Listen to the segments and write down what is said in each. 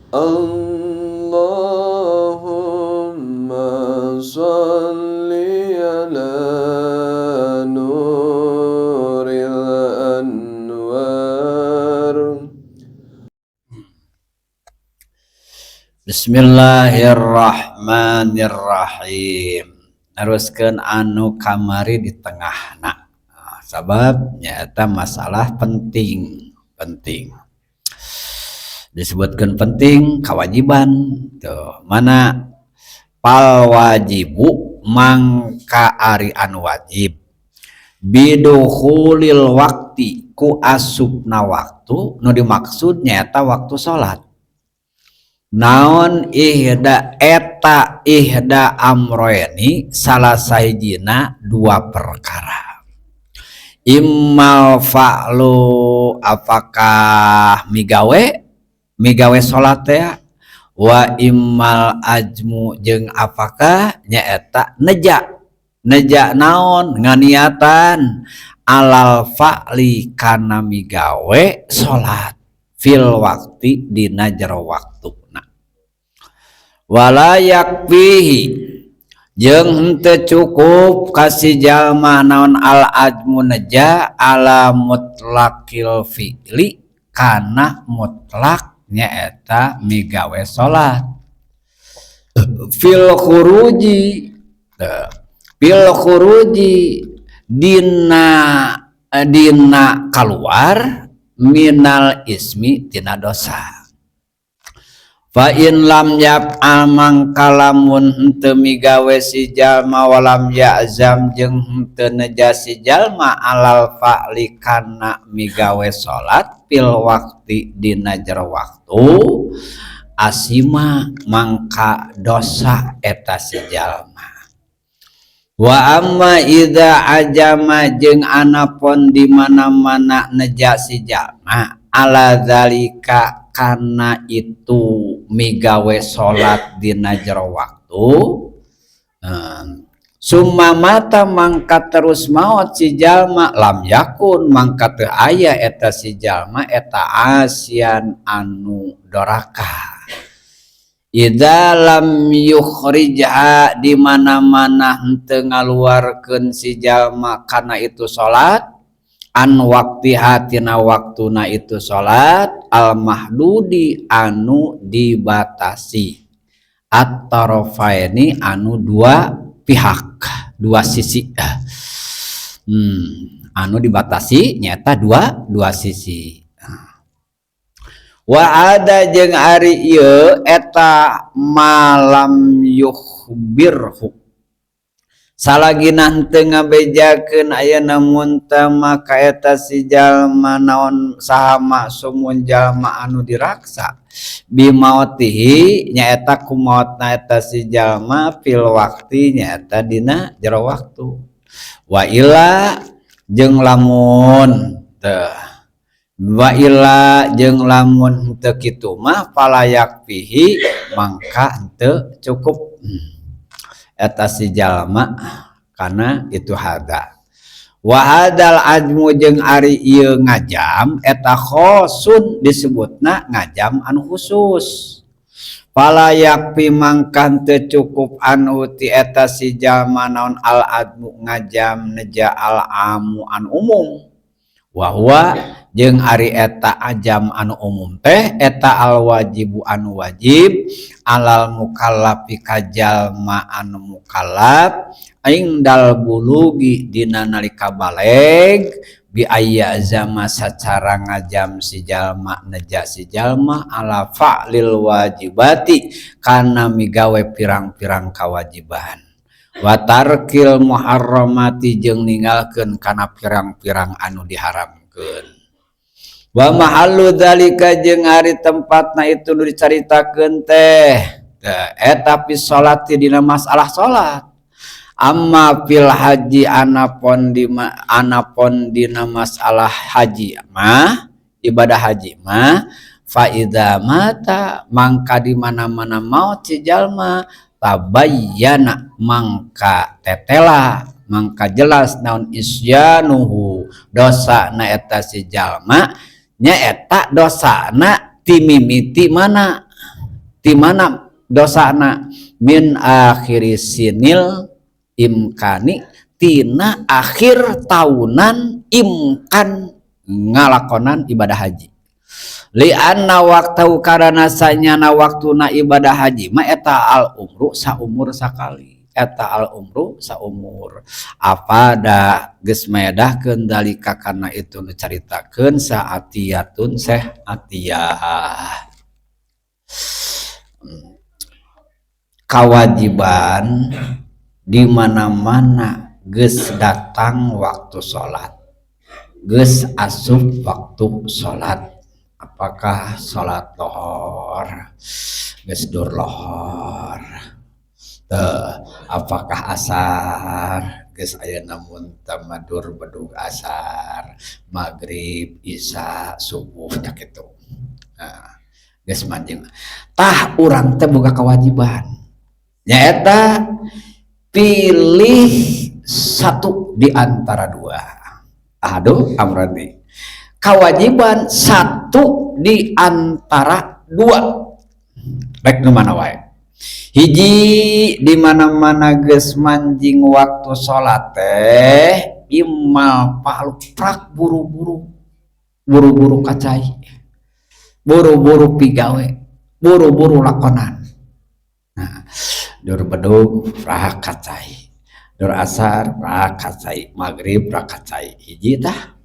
Allahumma sholli ala nuril anwar. Bismillahirrahmanirrahim. Teruskan anu kamari di tengahna. Sabab nyata masalah penting. Disebutkan penting kewajiban. Tuh, mana pal wajibu mangka ari anu wajib. Bidukhulil wakti ku asupna waktu nu dimaksud nyata waktu salat. Naon ihda amroeni salah sahijina dua perkara. Immal fa'lu apakah migawe salat ya, wa immal ajmu jeung apakah nyaeta neja naon nganiatan alal fa'li kana migawe salat fil wakti dina jero waktu. Wala yakfihi jeung henteu cukup kasih jalma naon al ajmu neja ala mutlaqil fi'li kana mutlak nyaeta migawe salat fil khuruji dina keluar minal ismi tina dosa. Fa in lam yaf'al mangkalamun henteu migawe si jalma walam ya'zam jeung henteu neja si jalma alal fa'li kana migawe salat fil waqti dina jero waktu asima mangka dosa eta si jalma. Wa amma idza ajama jeung anapun di mana-mana neja si jalma ala zalika karena itu migawe salat dina jero waktu summa mata mangka terus maot si jalma lam yakun mangka teu aya eta si jalma eta asian anu doraka. Idza lam yukhrijha di mana-mana henteu ngaluarkeun si jalma kana itu salat an wakti hatina waktuna itu salat al mahdudi anu dibatasi at-tarafaini anu dua pihak dua sisi anu dibatasi nyata dua sisi. Wa ada jeung ari ieu eta malam yukhbirhu salagina henteu ngabejakeun aya namun teu maka eta si jalma naon saha maksumun jalma anu diraksa bimautihi nyaeta ku mautna eta si jalma fil wakti nyaeta dina jero waktu. Wa illa jeung lamun henteu kitu mah palayak fihi mangka henteu cukup eta si jalma karena itu hada. Wa hadal ajmu jeung ari ieu ngajam eta khosun disebutna ngajam anu khusus. Fala yakfi mangka teu cukup anu ti eta si jalma naon al ajmu ngajam neja al amu anu umum. Wa huwa jeung ari eta ajam anu umum teh eta al wajibu anu wajib alal mukallafi kajalma anu mukallaf indal bulugi dina nalika baleg bi ayya zama sacara ngajam si jalma neja si jalma ala fa'lil wajibati kana migawe pirang-pirang kawajiban wa tarkil muharramati jeung ninggalkeun kana pirang-pirang anu diharamkeun. Wa mahallu dzalika jeung ari tempatna itu nu dicaritakeun teh eta fi sholati dina masalah salat. Amma fil haji anapun dina masalah haji mah ibadah haji mah fa idza mata mangka di mana-mana maut si jalma tabayyana mangka tetela mangka jelas naon isyanuhu dosa na eta si jalma nyaeta dosana timimiti mana Di mana dosana? Min akhiri sinil imkani, tina akhir tahunan imkan ngalakonan ibadah haji. Li anna waktau karana sanyana waktuna ibadah haji ma eta al umru saumur sakali. Eta al umru saumur. Apa da geus medahkeun dalika kana itu nu caritakeun saatiyatun seh atiyah. Kewajiban di mana-mana geus datang waktu sholat, geus asup waktu sholat. Apakah sholat lohor, geus dur lohor, apakah asar, geus ayeuna mun tamadur bedug asar, maghrib, isya, subuh nya kitu. Nah, geus manjing. Tah urang teh boga kewajiban. Nyaeta pilih satu di antara dua. Aduh, amrani. Kewajiban satu di antara dua. Baik nu mana wae. Hiji di mana-mana geus manjing waktu salat teh imal palprak buru-buru. Buru-buru kacai. Buru-buru pigawe. Buru-buru lakonan. Nah, dur bedug prak kacai. Dur asar prak kacai, maghrib prak kacai. Hiji tah.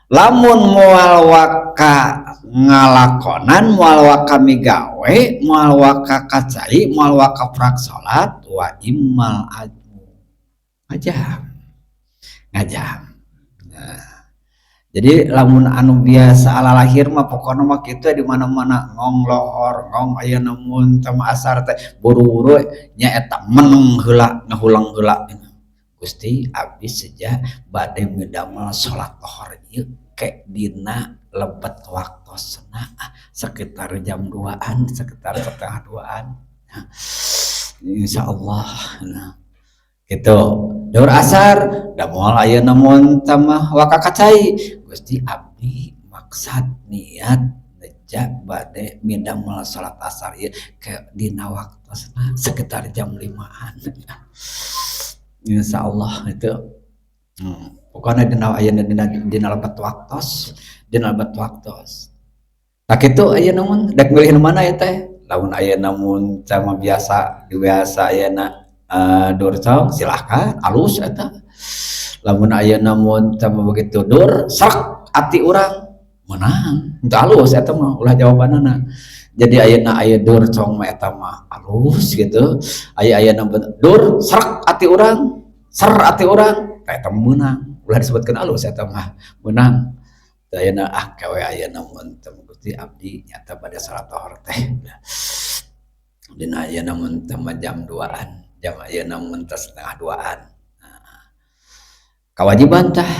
Lamun moal waka ngalakonan, moal waka migawe, moal waka kacai, moal waka prak salat, wa immal ajmu ngajam. Nah, jadi lamun anu biasa ala lahir mah pokona mah kitu di mana-mana ngong lohor, ngong aya namun tama asar teh buru-buru nya eta meneng heula ngahulang heula. Gusti abdi saja bade midamel salat lohor ieu ke dina lebet waktosna sekitar jam 2-an, sekitar setengah 2-an. Nah, insyaallah. Nah, gitu. Dur asar da moal ayeuna mun tamah waka kacai, Gusti abdi maksad niat neja bade midamel salat asar ieu ke dina waktosna sekitar jam 5-an. Insyaallah itu pokoknya dina lebat waktos, dina lebat waktos. Tak itu ayeuna mun dek milih nu mana ya teh? Lamun ayeuna mun sama biasa ayeuna dur cong silahkan alus eta. Lamun ayeuna mun sama begitu dur srek ati urang menang. Henteu alus eta mah ulah jawabanana. Jadi ayeuna aya dur cong mah eta mah alus gitu. Ayeuna dur srek ati urang, ser ati urang, eta meunang. Ulah disebutkeun alus eta mah meunang. Ayeuna kewe ayeuna mun teu Gusti abdi nyata bade salat lohor teh. Dina ayeuna mun teu jam 2-an, jam ayeuna mun teu setengah 2-an. Kewajiban tah,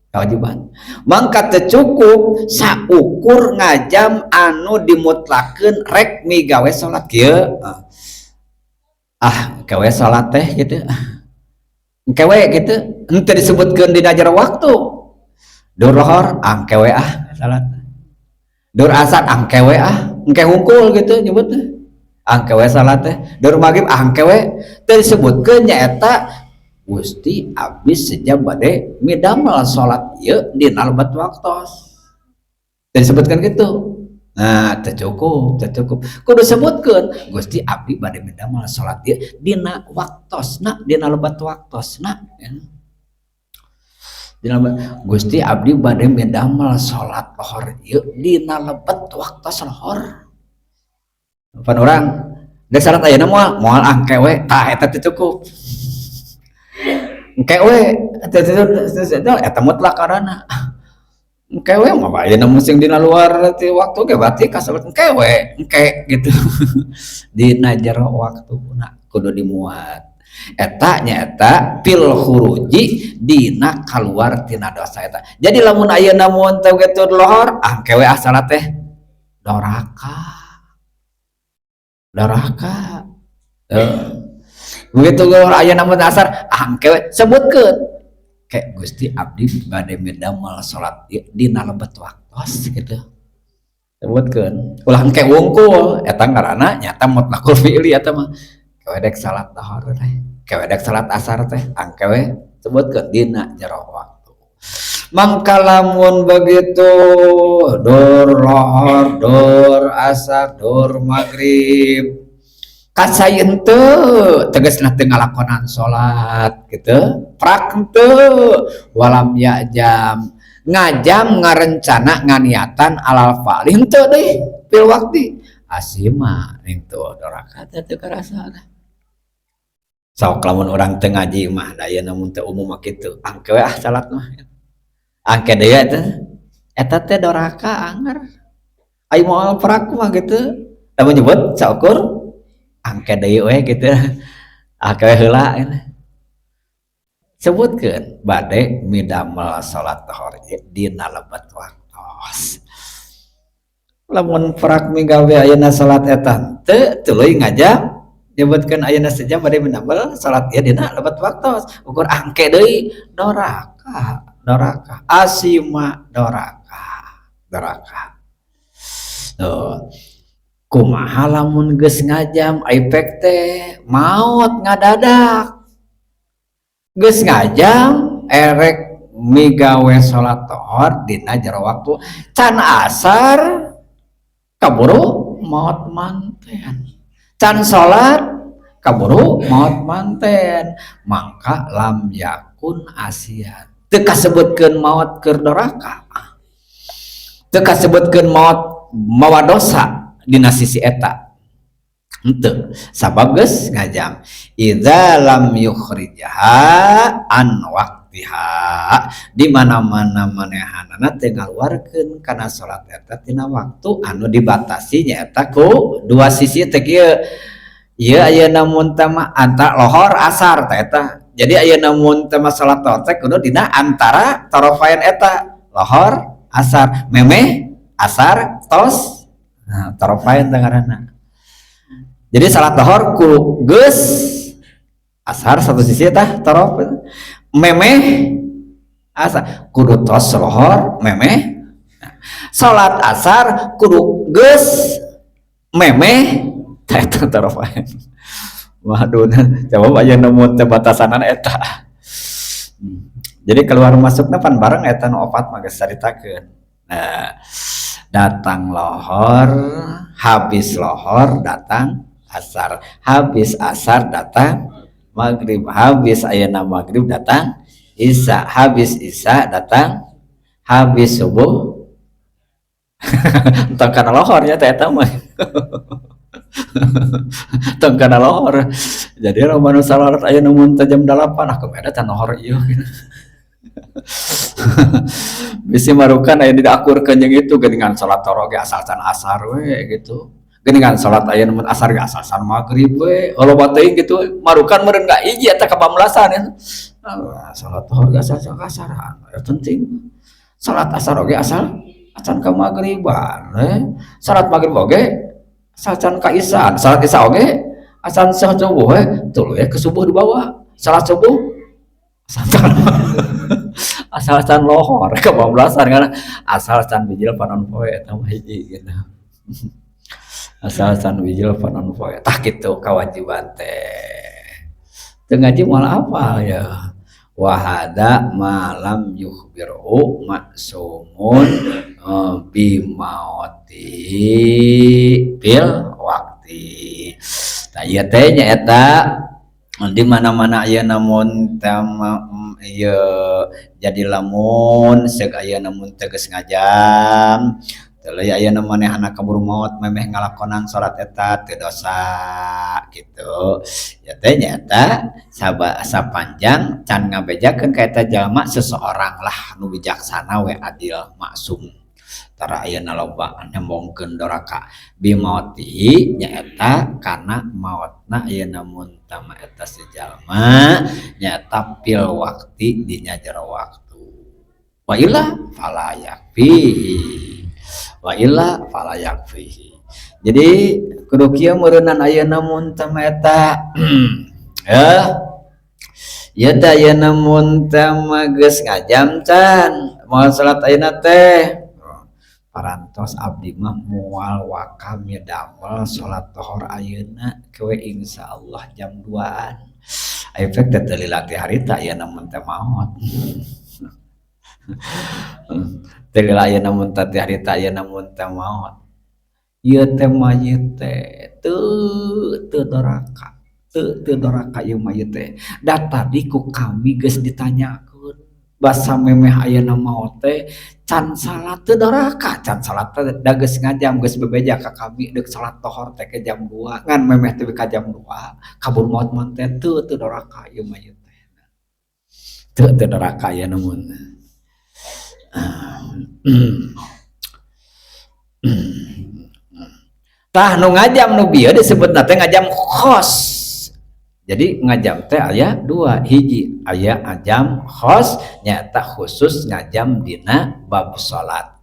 kewajiban. Mangka teu cukup saukur ngajam anu dimutlakeun rek migawe salat kieu. Kewe salat teh gitu. Kewe gitu henteu disebutkeun dina jero waktu. Dur lohor kewe salat. Dur asar kewe engke hungkul gitu nyebutna. Kewe salat teh. Dur maghrib kewe teu disebutkeun nyaeta Gusti abdi saja bade midamel salat ieu dina lebat waktos. Teu disebutkeun kitu. Nah, teu cukup. Kudu sebutkeun Gusti abdi bade midamel salat ieu dina waktosna, dina lebat waktosna. Gusti abdi bade midamel salat lohor ieu dina lebat waktos lohor. Pan urang geus salat ayeuna moal kewe tah eta teu cukup. Kewe eta mutlak karana kewe mah ayeuna musing dina luar ti waktu ge berarti kasabat kewe engke gitu. Dina jero waktuna kudu dimuat. Eta nyaeta fil khuruji dina kaluar tina dosa eta. Jadi lamun ayeuna mun teu kitu lohor kewe salat teh doraka. Begitu ayeuna mun asar kewe sebutkeun ke Gusti abdi bade midamel salat dina lebat waktos gitu. sebutkeun ulah engke wungkul eta ngaranna nyata mutlaqul fi'li eta mah kewedek salat dohor teh kewedek salat asar teh angkewe sebutkeun dina jero waktu mangka lamun begitu dur lohor dur asar dur maghrib kasayeun teu tegasna teu ngalakonan salat gitu prak teu walam ya jam ngajam ngarencana nganiatan alal fa'li henteu deui fil waqti asima ning tu doraka teh karasa sok lamun urang teu ngaji mah da ieu namun teu umum mah kitu angke we salat mah angke deui eta teh doraka anger ai moal prak mah kitu lamun nyebut saukur angke deui we kitu angke heula sebutkeun bade midamel salat dhuhur dina lebat waktos lamun prak migawe ayeuna salat eta teu tuluy ngajam nyebutkeun ayeuna saja bade midamel salat ieu dina lebat waktos ukur angke deui doraka asima doraka kumaha lamun geus ngajam aipek teh maot ngadadak geus ngajam erek migawe salat dhuhur dina jero waktu can asar kaburu maot manten can salat kaburu maot manten mangka lam yakun asiat teu kasebutkeun maot keur doraka teu kasebutkeun maot mawa dosa dina sisi eta henteu sabab geus ngajam idza lam yukhrijha an waqtiha di mana-mana manehanana teu ngaluarkeun kana salat eta tina waktu anu dibatasi nyaeta ku dua sisi teh kieu ieu ayeuna mun teh mah antara lohor asar teh eta jadi ayeuna mun teh mah salat dhuhur teh kudu dina antara tarafain eta lohor asar memeh asar tos nah tarafain teh ngaranna jadi salat dhuhur ku geus asar satu sisi tah taraf memeh asar kudu tos lohor memeh salat asar kudu geus memeh tah eta tarafain waduh jawab aya nemu teh batasanan eta jadi keluar masukna pan bareng eta nu opat mah geus caritakeun nah datang lohor habis lohor datang asar habis asar datang maghrib habis ayeuna maghrib datang isya habis isya datang habis subuh entah kana lohornya teh eta mah tong kana lohor jadi lamun salat ayeuna mun jam 8 ah kumeda teh lohor ieu bisi marukan aya diakurkeun jeung itu geuningan salat dhuhur ge asal can asar we gitu geuningan salat aya mun asar ge asasan maghrib we loba teuing gitu marukan meureun ka hiji eta kabamlasan ya salat dhuhur ge asal asaran penting salat asar oge asal acan ka maghriban salat maghrib oge asal can ka isya salat isya oge asal subuh we tuluy ke subuh di bawah salat subuh asal can lohor kabamlasan karena asal can bijil panon poe eta mah hiji gitu asal can bijil panon poe tah kitu kewajiban teh teu ngaji moal apa ya wahada malam yukhbiru maksumun bimauti bil wakti tah ieu teh nyaeta di mana-mana aya namun tama ieu jadi lamun seug aya namun teu geus ngajam tuluy aya nu manehna kaburu maot memeh ngalakonan salat eta teu dosa kitu ya teh nyaeta sapanjang can ngabejakeun ka eta jalma seseorang lah nu bijaksana we adil maksum tara ayeuna loba nembongkeun doraka bimauti nyaeta kana maotna ayeuna mun tama eta si jalma nyaeta pil wakti dinya jero waktu wa illa fala yakfi jadi kudu kieu meureunan ayeuna mun tama eta ya teh ayeuna mun tama geus ngajam can moal salat ayeuna teh parantos abdi mah moal wakam damel salat tohor ayeuna kewe insyaallah jam 2an efek teh teu lila ti harita aya namun teh maot teu lila aya namun teh harita aya namun teh maot ieu teh mayit teh teu doraka teu doraka ieu mayit teh da tadi ku kami geus ditanyakeun basa memeh ayeuna maot teh can salat teu doraka can salat teh da geus ngajam geus bebeja ka kami deuk salat tohor teh ke jam 2 ngan memeh teh ka jam 2 kabur maot mah teh teu doraka ieu mayit teh teu doraka aya namun tah nu ngajam nu bieu disebutna teh ngajam khos. Jadi ngajam teh aya dua, hiji aya ajam khos nyata khusus ngajam dina bab salat.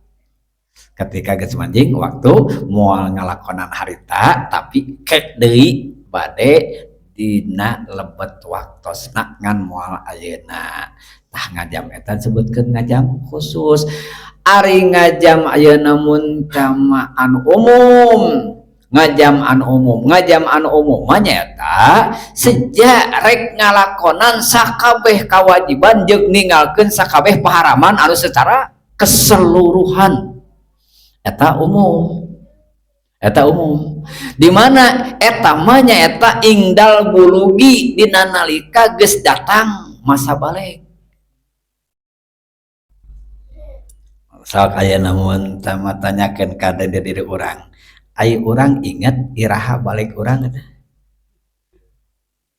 Ketika geus manjing waktu moal ngalakonan harita tapi kek deui bade dina lebet waktosna ngan moal ayeuna. Tah ngajam eta disebutkeun ngajam khusus. Ari ngajam ayeuna mun kama anu umum ngajam anu umum nyata sejak rek ngalakonan sakabeh kewajiban jeung ninggalkeun sakabeh paharaman anu secara keseluruhan eta umum di mana eta mah nyaeta ingdal bulugi dina nalika geus datang masa balik sok aya namun tanyakeun ka diri urang ai orang ingat iraha balik orang teh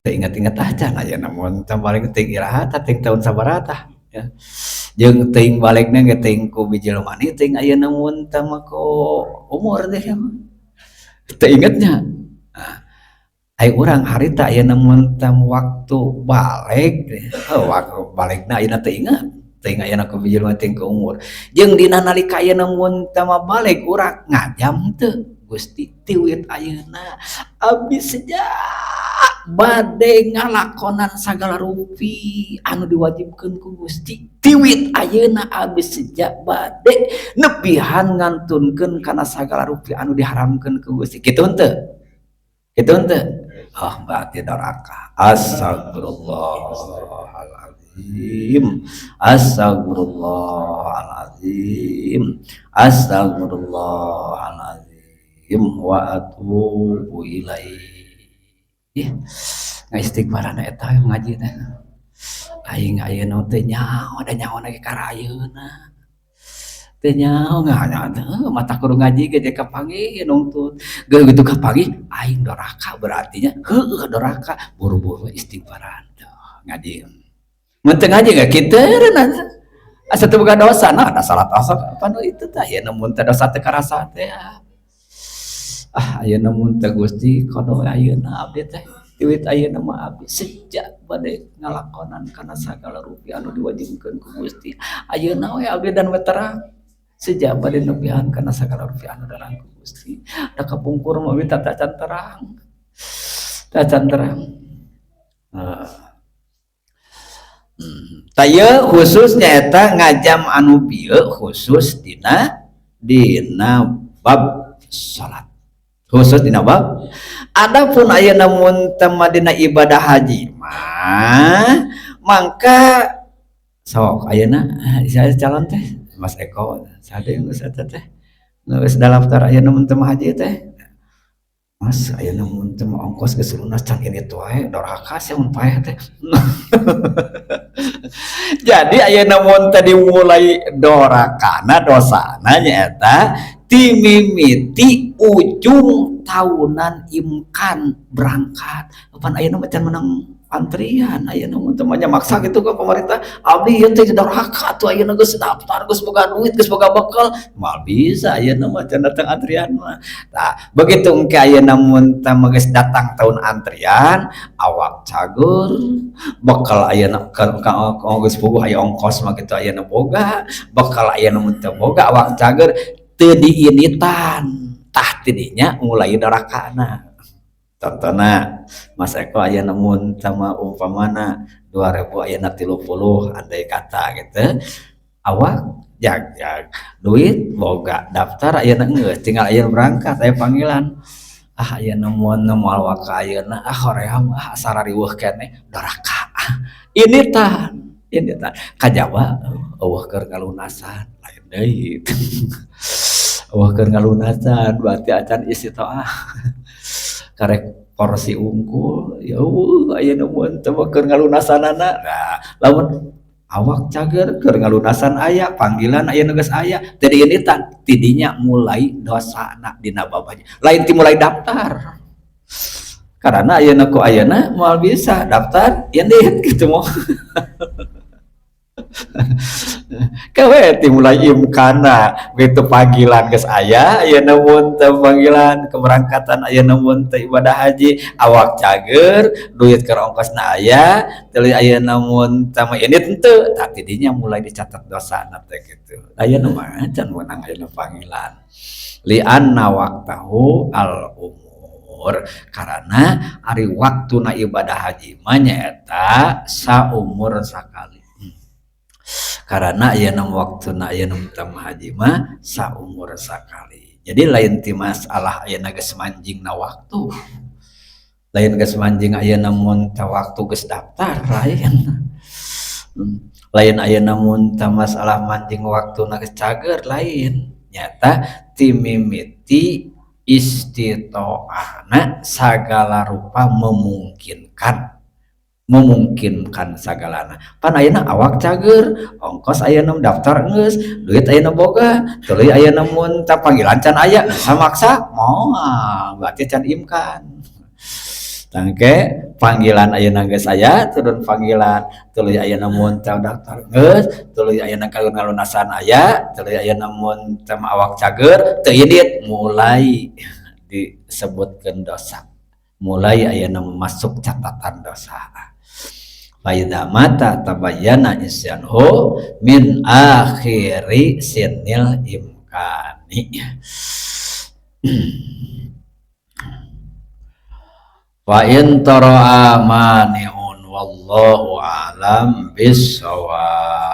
ingat-ingat aja aya namun balik teuing iraha teh teuing tahun sabaraha ya jeung teuing balikna ge teuing ku bijil mani teuing aya namun teh mah ku umur teh teu ingetnya ai urang harita aya namun teh waktu balik waktu balikna ayeuna teu ingat teuing aya ku bijil mani teuing ku umur jeung dina nalika aya namun teh balik urang ngajam teu Gusti tiwit ayeuna abdi sejak bade ngalakonan sagala rupi anu diwajibkeun ku Gusti tiwit ayeuna abdi sejak bade nepihan ngantunkeun kana sagala rupi anu diharamkeun ku Gusti kitu henteu oh berarti doraka astagfirullahaladzim wa atubu ilaihi istighfaran eta ngaji teh aing ayeuna teh nyaho da nyaho ge ka ayeuna teh nyaho nganya mata kudu ngaji ge kapangi nuntut geus kitu kapangi aing doraka berarti nya heueuh doraka buru-buru istighfaran ngaji mun teu ngaji ge kitu asa teu boga dosa nah da salat asar apa nu itu teh aya mun teh dosa teh karasa teh ayeuna mun teh Gusti kodo ayeuna abdi teh tiwit ayeuna mah abdi sejak bade ngalakonan kana sagala rupi anu diwajibkeun ku Gusti ayeuna we abdi dan weterang sejak bade nepihan kana sagala rupi anu darang ku Gusti da kapungkur mah we tacan terang taya khususnya eta ngajam anu bieu khusus dina bab salat khusus dina bab adapun ayeuna mun teh dina ibadah haji mah mangka sok ayeuna saya calon teh Mas Eko sade geus eta teh geus daftar ayeuna mun teh haji teh Mas ayeuna mun teh ongkos geus lunas can ini tuh wae doraka sia mun paeh teh jadi ayeuna mun teh dimulai dorakana dosana nyaeta timimiti ujung tahunan imkan berangkat kapan ayeuna macan menang antrian ayeuna mun teu maksa gitu ke pemerintah abdi ieu teh doraka tuh ayeuna geus daftar geus boga duit geus boga bekal moal bisa ayeuna macan datang antrian mah tah begitu engke ayeuna mun teh geus datang tahun antrian awak cager bekal ayeuna geus boga aya ongkos mah kitu ayeuna boga bekal ayeuna mun teu boga awak cager teu diinitan tah tidinya mulai dorakana contohna Mas Eko ayeuna mun sama umpamana 2000 ayeuna 30 andai kata gitu awak jag duit boga daftar ayeuna geus tinggal ayeuna berangkat aya panggilan ayeuna mun moal ka ayeuna hoream sarariweuh keneh doraka ini tah kajaba eueuh keur ngalunasan lain deui eueuh keur ngalunasan berarti acan istitoah karek porsi unggul ya ayeuna mun teu keur ngalunasanana nah lamun awak cager keur ngalunasan aya panggilan aya geus aya jadi ini tidinya mulai dosana dina babanya lain ti mulai daftar karena ayeuna ku ayeuna moal bisa daftar indit gitu mah kawe ti mulai imkana gitu panggilan geus aya ayeuna mun teu panggilan keberangkatan ayeuna mun teu ibadah haji awak cager duit keur ongkosna aya teu ayeuna mun tama ini teu tah tidinya mulai dicatat dosana teh kitu ayeuna mah can meunang ayeuna panggilan li anna waqtahu al umur karena ari waktuna ibadah haji mah nyaeta saumur sakali karena ayeuna waktuna ayeuna utama haji mah saumur sakali jadi lain ti masalah ayeuna geus manjingna waktu lain geus manjing ayeuna mun ta waktu geus daftar lain ayeuna mun ta masalah manjing waktuna geus cager lain nyata ti mimiti istitoahna sagala rupa memungkinkan sagalana pan ayeuna awak cager ongkos ayeuna daftar geus duit ayeuna boga tuluy ayeuna mun ta panggilan can aya samaksa moal berarti can imkan tangke panggilan ayeuna geus aya turun panggilan tuluy ayeuna mun ta daftar geus tuluy ayeuna kalunasan aya tuluy ayeuna mun ta awak cager teu indit mulai disebutkeun dosa mulai ayeuna masuk catatan dosa Faida mata tabayyana isyanhu min akhiri sinil imkani wa in tara'a mani'un wallahu a'lam bissawab.